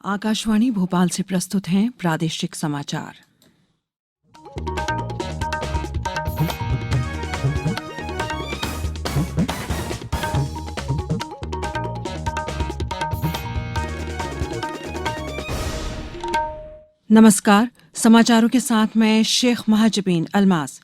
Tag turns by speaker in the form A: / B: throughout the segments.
A: आकाशवाणी भोपाल से प्रस्तुत हैं प्रादेशिक समाचार। नमस्कार, समाचारों के साथ मैं शेख महाजबीन अल्मास।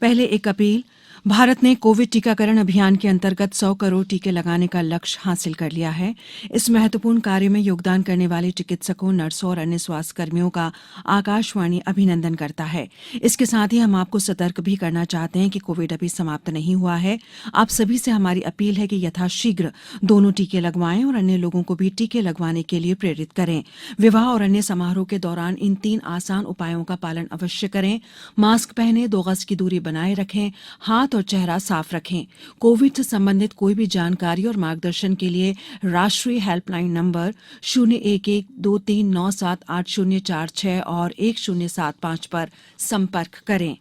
A: पहले एक अपील। भारत ने कोविड टीकाकरण अभियान के अंतर्गत 100 करोड़ टीके लगाने का लक्ष्य हासिल कर लिया है। इस महत्वपूर्ण कार्य में योगदान करने वाले चिकित्सकों, नर्सों और अन्य स्वास्थ्य कर्मियों का आकाशवाणी अभिनंदन करता है। इसके साथ ही हम आपको सतर्क भी करना चाहते हैं कि कोविड अभी समाप्त नहीं हुआ है। आप सभी से हमारी अपील है कि यथाशीघ्र दोनों टीके लगवाएं और अन्य लोगों को भी टीके लगवाने के लिए प्रेरित करें। विवाह और अन्य समारोह के दौरान इन 3 आसान उपायों का पालन अवश्य करें। मास्क पहनें, 2 गज की दूरी बनाए रखें, हाथ और चेहरा साफ रखें। कोविड से संबंधित कोई भी जानकारी और मार्गदर्शन के लिए राष्ट्रीय हेल्पलाइन नंबर 01123978046 और 1075 पर संपर्क करें।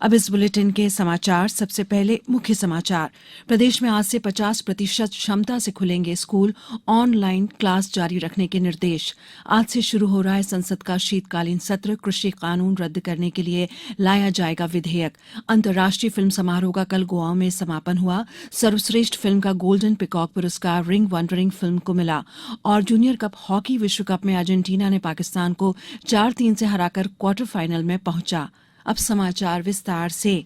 A: अब इस बुलेटिन के समाचार। सबसे पहले मुख्य समाचार। प्रदेश में आज से 50% क्षमता से खुलेंगे स्कूल, ऑनलाइन क्लास जारी रखने के निर्देश। आज से शुरू हो रहा है संसद का शीतकालीन सत्र। कृषि कानून रद्द करने के लिए लाया जाएगा विधेयक। अंतर्राष्ट्रीय फिल्म समारोह का कल गोवा में समापन हुआ। सर्वश्रेष्ठ फिल्म का गोल्डन पिकॉक पुरस्कार रिंग वंडरिंग फिल्म को मिला। और जूनियर कप हॉकी विश्व कप में अर्जेंटीना ने पाकिस्तान को 4-3 से हराकर क्वार्टर फाइनल में पहुंचा। अब समाचार विस्तार से।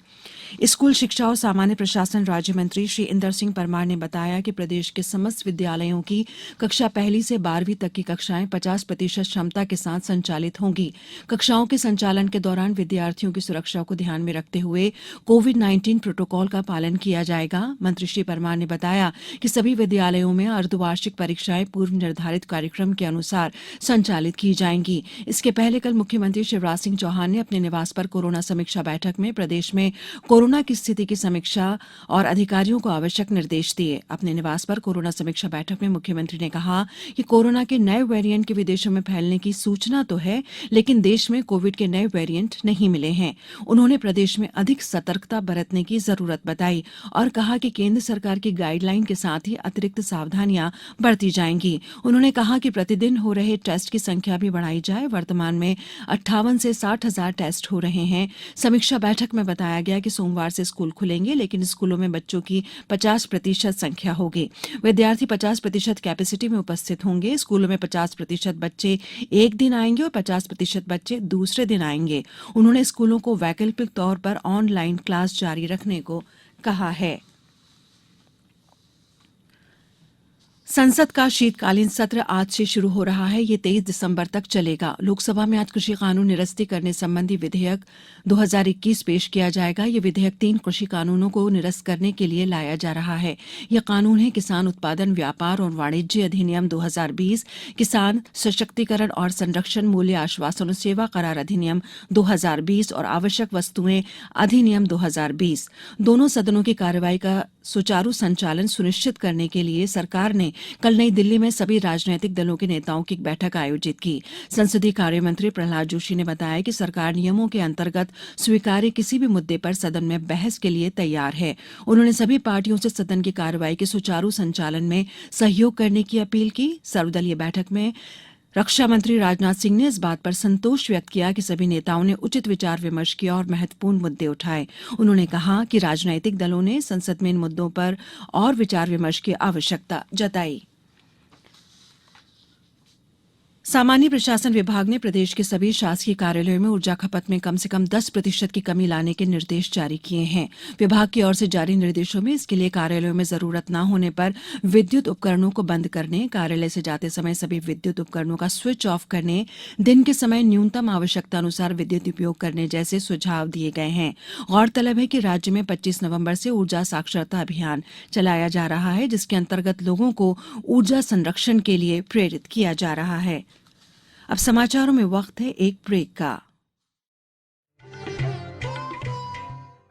A: स्कूल शिक्षा और सामान्य प्रशासन राज्य मंत्री श्री इंदर सिंह परमार ने बताया कि प्रदेश के समस्त विद्यालयों की कक्षा 1 से 12वीं तक की कक्षाएं 50% क्षमता के साथ संचालित होंगी। कक्षाओं के संचालन के दौरान विद्यार्थियों की सुरक्षा को ध्यान में रखते हुए कोविड-19 प्रोटोकॉल का पालन किया जाएगा। मंत्री श्री परमार ने बताया कि सभी विद्यालयों में अर्धवार्षिक परीक्षाएं पूर्व निर्धारित कार्यक्रम के अनुसार संचालित की जाएंगी। इसके पहले कल मुख्यमंत्री शिवराज सिंह चौहान ने अपने निवास पर कोरोना समीक्षा बैठक में प्रदेश में कोरोना की स्थिति की समीक्षा और अधिकारियों को आवश्यक निर्देश दिए। अपने निवास पर कोरोना समीक्षा बैठक में मुख्यमंत्री ने कहा कि कोरोना के नए वेरिएंट के विदेशों में फैलने की सूचना तो है, लेकिन देश में कोविड के नए वेरिएंट नहीं मिले हैं। उन्होंने प्रदेश में अधिक सतर्कता बरतने की जरूरत बताई और कहा कि केंद्र सरकार की गाइडलाइन के साथ ही अतिरिक्त सावधानियां बरती जाएंगी। उन्होंने कहा कि प्रतिदिन हो रहे टेस्ट की संख्या भी बढ़ाई जाए। वर्तमान में 58 से 60 हजार टेस्ट हो रहे हैं। समीक्षा बैठक में बताया गया कि सोमवार से स्कूल खुलेंगे, लेकिन स्कूलों में बच्चों की 50% संख्या होगी। विद्यार्थी 50% कैपेसिटी में उपस्थित होंगे। स्कूलों में 50% बच्चे एक दिन आएंगे और 50% बच्चे दूसरे दिन आएंगे। उन्होंने स्कूलों को वैकल्पिक तौर पर ऑनलाइन क्लास जारी रखने को कहा है। संसद का शीतकालीन सत्र आज से शुरू हो रहा है। ये 23 दिसंबर तक चलेगा। लोकसभा में आज कृषि कानून निरस्ती करने संबंधी विधेयक 2021 पेश किया जाएगा। ये विधेयक 3 कृषि कानूनों को निरस्त करने के लिए लाया जा रहा है। यह कानून है किसान उत्पादन, व्यापार और वाणिज्य अधिनियम 2020, किसान सशक्तिकरण और संरक्षण मूल्य आश्वासन और सेवा करार अधिनियम 2020 और आवश्यक वस्तुएं अधिनियम 2020। दोनों सदनों की कार्रवाई का सुचारू संचालन सुनिश्चित करने के लिए सरकार ने कल नई दिल्ली में सभी राजनीतिक दलों के नेताओं की एक बैठक आयोजित की। संसदीय कार्य मंत्री प्रहलाद जोशी ने बताया कि सरकार नियमों के अंतर्गत स्वीकार्य किसी भी मुद्दे पर सदन में बहस के लिए तैयार है। उन्होंने सभी पार्टियों से सदन की कार्रवाई के सुचारू संचालन में सहयोग करने की अपील की। सर्वदलीय बैठक में रक्षा मंत्री राजनाथ सिंह ने इस बात पर संतोष व्यक्त किया कि सभी नेताओं ने उचित विचार विमर्श किया और महत्वपूर्ण मुद्दे उठाए। उन्होंने कहा कि राजनीतिक दलों ने संसद में इन मुद्दों पर और विचार विमर्श की आवश्यकता जताई। सामान्य प्रशासन विभाग ने प्रदेश के सभी शासकीय कार्यालयों में ऊर्जा खपत में कम से कम 10% की कमी लाने के निर्देश जारी किए हैं। विभाग की ओर से जारी निर्देशों में इसके लिए कार्यालयों में जरूरत न होने पर विद्युत उपकरणों को बंद करने, कार्यालय से जाते समय सभी विद्युत उपकरणों का स्विच ऑफ करने, दिन के समय न्यूनतम आवश्यकता अनुसार विद्युत उपयोग करने जैसे सुझाव दिए गए हैं। गौरतलब है कि राज्य में 25 नवंबर से ऊर्जा साक्षरता अभियान चलाया जा रहा है, जिसके अंतर्गत लोगों को ऊर्जा संरक्षण के लिए प्रेरित किया जा रहा है। अब समाचारों में वक्त है एक ब्रेक का।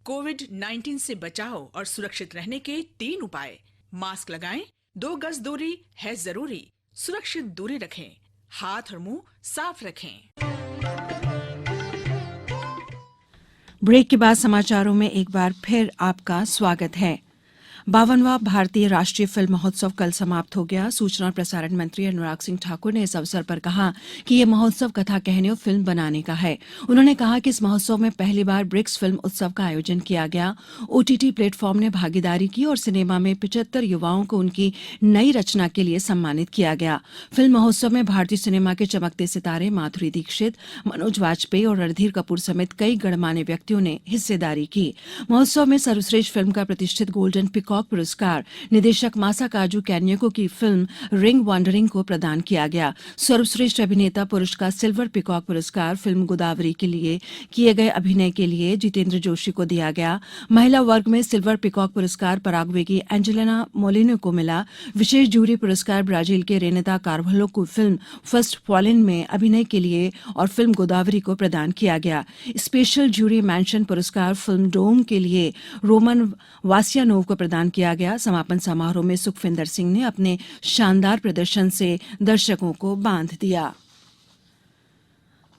B: कोविड-19 से बचाव और सुरक्षित रहने के 3 उपाय। मास्क लगाएं, 2 गज दूरी है जरूरी, सुरक्षित दूरी रखें, हाथ और मुंह साफ रखें।
A: ब्रेक के बाद समाचारों में एक बार फिर आपका स्वागत है। 52वां भारतीय राष्ट्रीय फिल्म महोत्सव कल समाप्त हो गया। सूचना और प्रसारण मंत्री अनुराग सिंह ठाकुर ने इस अवसर पर कहा कि यह महोत्सव कथा कहने और फिल्म बनाने का है। उन्होंने कहा कि इस महोत्सव में पहली बार ब्रिक्स फिल्म उत्सव का आयोजन किया गया। ओटीटी प्लेटफॉर्म ने भागीदारी की और सिनेमा में 75 युवाओं को उनकी नई रचना के लिए सम्मानित किया गया। फिल्म महोत्सव में भारतीय सिनेमा के चमकते सितारे माधुरी दीक्षित, मनोज वाजपेयी और रणधीर कपूर समेत कई गणमान्य व्यक्तियों ने हिस्सेदारी की। महोत्सव में सर्वश्रेष्ठ फिल्म का प्रतिष्ठित गोल्डन पिकॉक पुरस्कार निदेशक मासाकाजू कैन्योको की फिल्म रिंग वॉन्डरिंग को प्रदान किया गया। सर्वश्रेष्ठ अभिनेता पुरुष का सिल्वर पिकॉक पुरस्कार फिल्म गोदावरी के लिए किए गए अभिनय के लिए जितेंद्र जोशी को दिया गया। महिला वर्ग में सिल्वर पिकॉक पुरस्कार पराग्वे की एंजेलिना मोलिनो को मिला। विशेष जूरी पुरस्कार ब्राजील के रेनेता कार्वलो को फिल्म फर्स्ट फॉलन में अभिनय के लिए और फिल्म गोदावरी को प्रदान किया गया। स्पेशल जूरी मेंशन पुरस्कार फिल्म डोम के लिए रोमन वासियानोव को प्रदान किया गया। समापन समारोह में सुखविंदर सिंह ने अपने शानदार प्रदर्शन से दर्शकों को बांध दिया।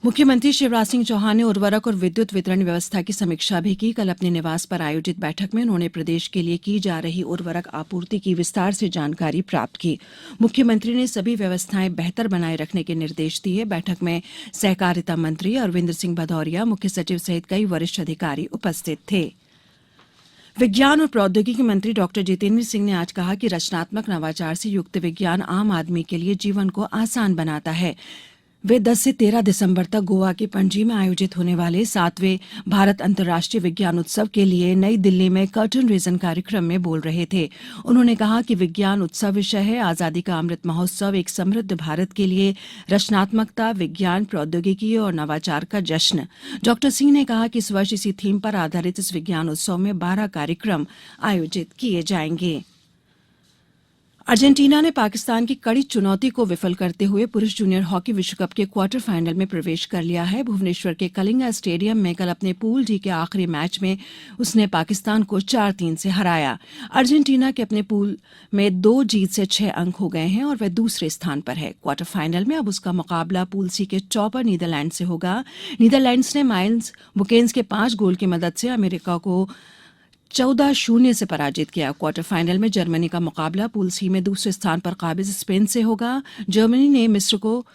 A: मुख्यमंत्री शिवराज सिंह चौहान ने उर्वरक और विद्युत वितरण व्यवस्था की समीक्षा भी की। कल अपने निवास पर आयोजित बैठक में उन्होंने प्रदेश के लिए की जा रही उर्वरक आपूर्ति की विस्तार से जानकारी प्राप्त की। मुख्यमंत्री ने सभी व्यवस्थाएं बेहतर बनाए रखने के निर्देश दिए। बैठक में सहकारिता मंत्री अरविंद सिंह भदौरिया, मुख्य सचिव सहित कई वरिष्ठ अधिकारी उपस्थित थे। विज्ञान और प्रौद्योगिकी मंत्री डॉक्टर जितेंद्र सिंह ने आज कहा कि रचनात्मक नवाचार से युक्त विज्ञान आम आदमी के लिए जीवन को आसान बनाता है। वे 10 से 13 दिसंबर तक गोवा के पणजी में आयोजित होने वाले 7वें भारत अंतर्राष्ट्रीय विज्ञान उत्सव के लिए नई दिल्ली में कर्टन रेजन कार्यक्रम में बोल रहे थे। उन्होंने कहा कि विज्ञान उत्सव विषय है आजादी का अमृत महोत्सव एक समृद्ध भारत के लिए रचनात्मकता, विज्ञान, प्रौद्योगिकी और नवाचार का जश्न। डॉक्टर सिंह ने कहा कि इस वर्ष इसी थीम पर आधारित इस विज्ञान उत्सव में 12 कार्यक्रम आयोजित किए जाएंगे। अर्जेंटीना ने पाकिस्तान की कड़ी चुनौती को विफल करते हुए पुरुष जूनियर हॉकी विश्व कप के क्वार्टर फाइनल में प्रवेश कर लिया है। भुवनेश्वर के कलिंगा स्टेडियम में कल अपने पूल डी के आखिरी मैच में उसने पाकिस्तान को 4-3 से हराया। अर्जेंटीना के अपने पूल में 2 जीत से 6 अंक हो गए हैं और वह दूसरे स्थान पर है। क्वार्टर फाइनल में अब उसका मुकाबला पूल सी के टॉपर नीदरलैंड से होगा। नीदरलैंड्स ने माइल्स बुकेन्स के 5 गोल की मदद से अमेरिका को 14-0 से पराजित किया। क्वार्टर फाइनल में जर्मनी का मुकाबला पूल सी में दूसरे स्थान पर काबिज स्पेन से होगा। जर्मनी ने मिस्र को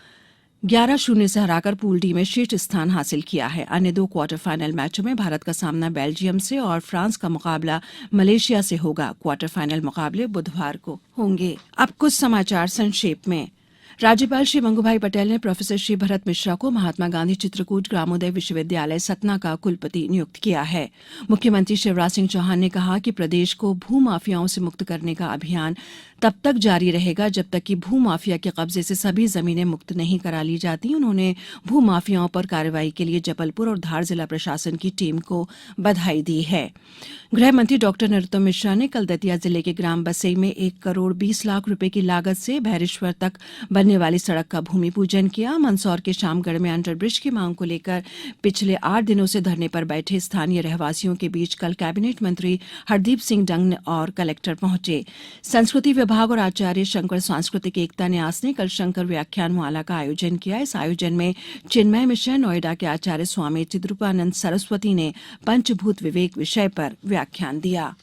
A: 11-0 से हराकर पूल डी में शीर्ष स्थान हासिल किया है। अन्य 2 क्वार्टर फाइनल मैचों में भारत का सामना बेल्जियम से और फ्रांस का मुकाबला मलेशिया से होगा। क्वार्टर फाइनल मुकाबले बुधवार को होंगे। अब कुछ समाचार संक्षेप में। राज्यपाल श्री मंगूभाई पटेल ने प्रोफेसर श्री भरत मिश्रा को महात्मा गांधी चित्रकूट ग्रामोदय विश्वविद्यालय सतना का कुलपति नियुक्त किया है। मुख्यमंत्री शिवराज सिंह चौहान ने कहा कि प्रदेश को भू माफियाओं से मुक्त करने का अभियान तब तक जारी रहेगा जब तक कि भू माफिया के कब्जे से सभी जमीनें मुक्त नहीं करा ली जाती। उन्होंने भू माफियाओं पर कार्रवाई के लिए जबलपुर और धार जिला प्रशासन की टीम को बधाई दी है। गृह मंत्री डॉक्टर नरोत्तम मिश्रा ने कल दतिया जिले के ग्राम बसई में 1 करोड़ 20 लाख रुपए की लागत से भैरेश्वर तक बनने वाली सड़क का भूमि पूजन किया। मंदसौर के शामगढ़ में अंडरब्रिज की मांग को लेकर पिछले 8 दिनों से धरने पर बैठे स्थानीय रहवासियों के बीच कल कैबिनेट मंत्री हरदीप सिंह डंग और कलेक्टर पहुंचे। संस्कृति विभाग और आचार्य शंकर सांस्कृतिक एकता न्यास ने कल शंकर व्याख्यान माला का आयोजन किया। इस आयोजन में चिन्मय मिशन नोएडा के आचार्य स्वामी चिद्रूपानंद सरस्वती ने पंचभूत विवेक विषय पर व्याख्यान दिया।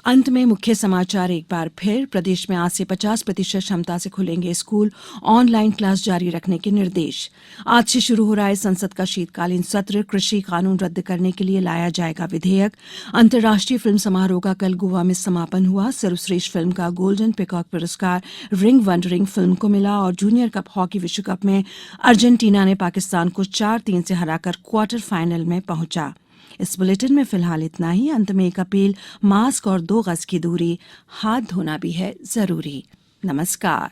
A: अंत में मुख्य समाचार एक बार फिर। प्रदेश में आज से 50% क्षमता से खुलेंगे स्कूल, ऑनलाइन क्लास जारी रखने के निर्देश। आज से शुरू हो रहा है संसद का शीतकालीन सत्र। कृषि कानून रद्द करने के लिए लाया जाएगा विधेयक। अंतर्राष्ट्रीय फिल्म समारोह का कल गोवा में समापन हुआ। सर्वश्रेष्ठ फिल्म का गोल्डन पिकॉक पुरस्कार रिंग वॉन्डरिंग फिल्म को मिला और जूनियर कप हॉकी विश्व कप में अर्जेंटीना ने पाकिस्तान को 4-3 से हराकर क्वार्टर फाइनल में पहुंचा। इस बुलेटिन में फिलहाल इतना ही। अंत में एक अपील, मास्क और 2 गज की दूरी, हाथ धोना भी है जरूरी। नमस्कार।